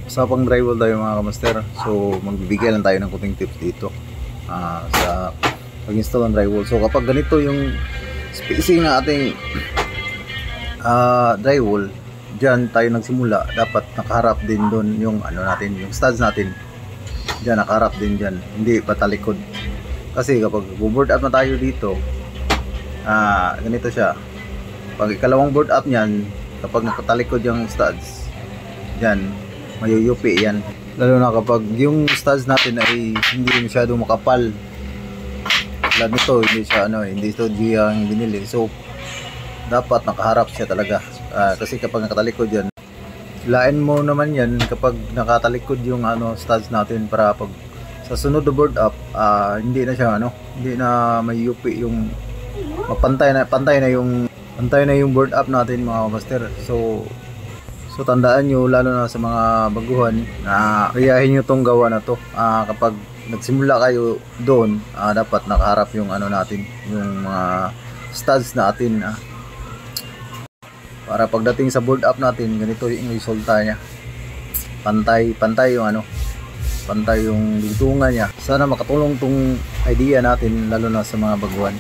Sa pang drywall tayo mga kamaster. So magbibigay lang tayo ng kunting tips dito sa pag-install ng drywall. So kapag ganito yung spacing na ating drywall, dyan tayo nagsimula, dapat nakaharap din doon yung ano natin, yung studs natin. Dyan nakaharap din dyan, hindi patalikod. Kasi kapag board up na tayo dito, ganito siya. Pag ikalawang board up nyan, kapag nakatalikod yung studs, dyan mayuyupi yan. Lalo na kapag yung studs natin ay hindi masyado makapal. Tulad nito, hindi ito G ang binili. So dapat nakaharap siya talaga. Kasi kapag nakatalikod yan, hilain mo naman yan kapag nakatalikod yung studs natin, para pag sa sunod na board up, hindi na siya hindi na mayupi yung pantay na yung board up natin mga master. So tandaan nyo, lalo na sa mga baguhan, na riyahin nyo tong gawa na to. Kapag nagsimula kayo doon, dapat nakaharap yung natin, yung mga studs natin, para pagdating sa board up natin, ganito yung resulta niya. Pantay yung dugtungan niya. Sana makatulong tong idea natin, lalo na sa mga baguhan.